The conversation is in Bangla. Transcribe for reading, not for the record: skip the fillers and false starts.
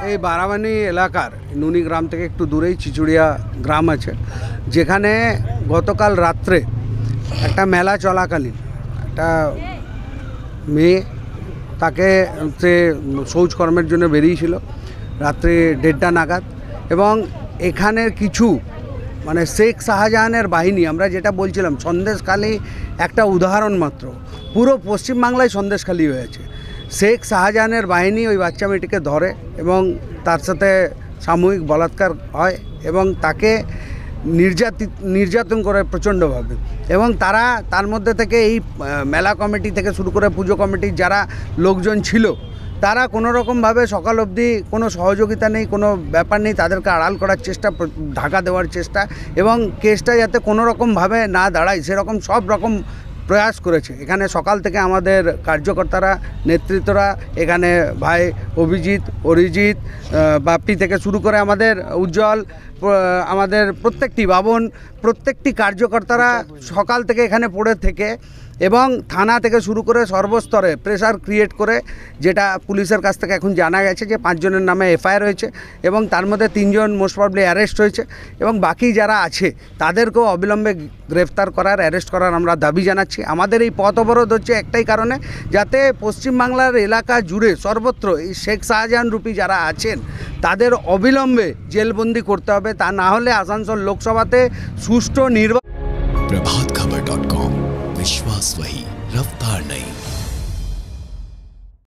এই বারাবানি এলাকার নুনি গ্রাম থেকে একটু দূরেই চিচুড়িয়া গ্রাম আছে, যেখানে গতকাল রাত্রে একটা মেলা চলাকালীন একটা মেয়ে তাকে সে শৌচকর্মের জন্য বেরিয়েছিল রাত্রে 1:30টা নাগাদ, এবং এখানের কিছু মানে শেখ শাহজাহানের বাহিনী, আমরা যেটা বলছিলাম সন্দেশখালী একটা উদাহরণ মাত্র, পুরো পশ্চিমবাংলায় সন্দেশখালী হয়েছে। শেখ শাহজাহানের বাহিনী ওই বাচ্চা মেয়েটিকে ধরে এবং তার সাথে সামূহিক বলাৎকার হয় এবং তাকে নির্যাতন করে প্রচণ্ডভাবে, এবং তার মধ্যে থেকে এই মেলা কমিটি থেকে শুরু করে পুজো কমিটির যারা লোকজন ছিল তারা কোনো রকমভাবে সকাল অবধি কোনো সহযোগিতা নেই, কোনো ব্যাপার নেই, তাদেরকে আড়াল করার চেষ্টা, ঢাকা দেওয়ার চেষ্টা, এবং কেসটা যাতে কোনো রকমভাবে না দাঁড়ায় সেরকম সব রকম প্রয়াস করেছে। এখানে সকাল থেকে আমাদের কার্যকর্তারা, নেতৃত্বরা, এখানে ভাই অভিজিৎ, অরিজিৎ, বাপ্পি থেকে শুরু করে আমাদের উজ্জ্বল, আমাদের প্রত্যেকটি বাবন, প্রত্যেকটি কার্যকর্তারা সকাল থেকে এখানে পড়ে থেকে এবং থানা থেকে শুরু করে সর্বস্তরে প্রেসার ক্রিয়েট করে, যেটা পুলিশের কাছ থেকে এখন জানা গেছে যে 5 জনের নামে এফআইআর হয়েছে এবং তার মধ্যে 3 জন মোস্ট প্রবলি অ্যারেস্ট হয়েছে, এবং বাকি যারা আছে তাদেরকেও অবিলম্বে গ্রেফতার করার, অ্যারেস্ট করার আমরা দাবি জানাচ্ছি। আমাদের এই পথ অবরোধ হচ্ছে একটাই কারণে, যাতে পশ্চিমবাংলার এলাকা জুড়ে সর্বত্র এই শেখ শাহজাহান রূপী যারা আছেন তাদের অবিলম্বে জেলবন্দি করতে হবে, তা না হলে আসানসোল লোকসভাতে সুষ্ঠু নির্বাচন। प्रभातखबर.com, विश्वास वही, रफ्तार नहीं।